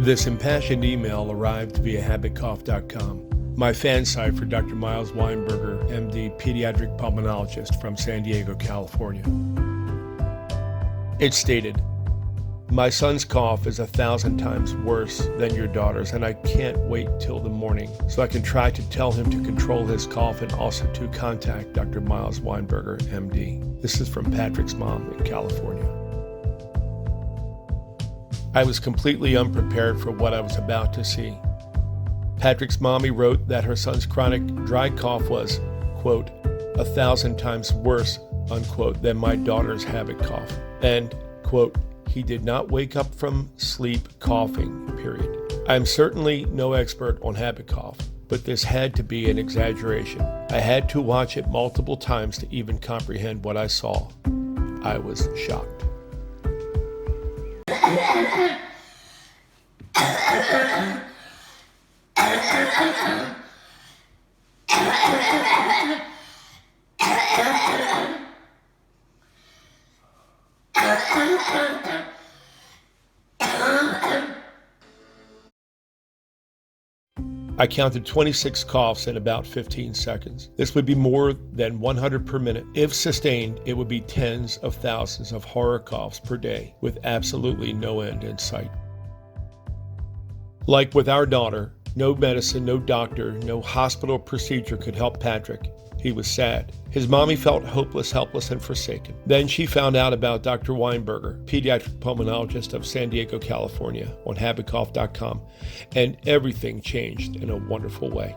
This impassioned email arrived via habitcough.com, my fan site for Dr. Miles Weinberger, MD, pediatric pulmonologist from San Diego, California. It stated, "My son's cough is 1,000 times worse than your daughter's, and I can't wait till the morning so I can try to tell him to control his cough and also to contact Dr. Miles Weinberger, MD." This is from Patrick's mom in California. I was completely unprepared for what I was about to see. Patrick's mommy wrote that her son's chronic dry cough was, quote, 1,000 times worse, unquote, than my daughter's habit cough. And, quote, he did not wake up from sleep coughing, period. I am certainly no expert on habit cough, but this had to be an exaggeration. I had to watch it multiple times to even comprehend what I saw. I was shocked. I counted 26 coughs in about 15 seconds. This would be more than 100 per minute. If sustained, it would be tens of thousands of horror coughs per day with absolutely no end in sight. Like with our daughter, no medicine, no doctor, no hospital procedure could help Patrick. He was sad. His mommy felt hopeless, helpless, and forsaken. Then she found out about Dr. Weinberger, pediatric pulmonologist of San Diego, California, on habitcough.com, and everything changed in a wonderful way.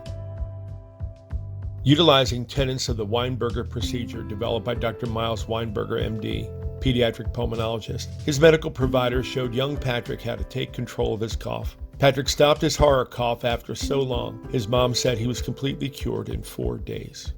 Utilizing tenets of the Weinberger procedure developed by Dr. Miles Weinberger, MD, pediatric pulmonologist, his medical provider showed young Patrick how to take control of his cough. Patrick stopped his horror cough after so long. His mom said he was completely cured in 4 days.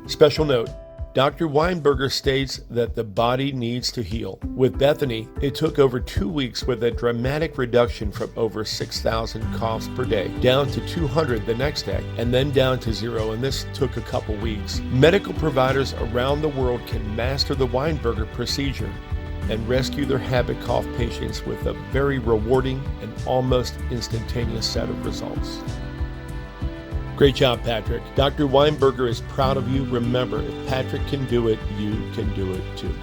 Special note, Dr. Weinberger states that the body needs to heal. With Bethany, it took over 2 weeks with a dramatic reduction from over 6,000 coughs per day down to 200 the next day, and then down to 0, and this took a couple weeks. Medical providers around the world can master the Weinberger procedure and rescue their habit cough patients with a very rewarding and almost instantaneous set of results. Great job, Patrick. Dr. Weinberger is proud of you. Remember, if Patrick can do it, you can do it too.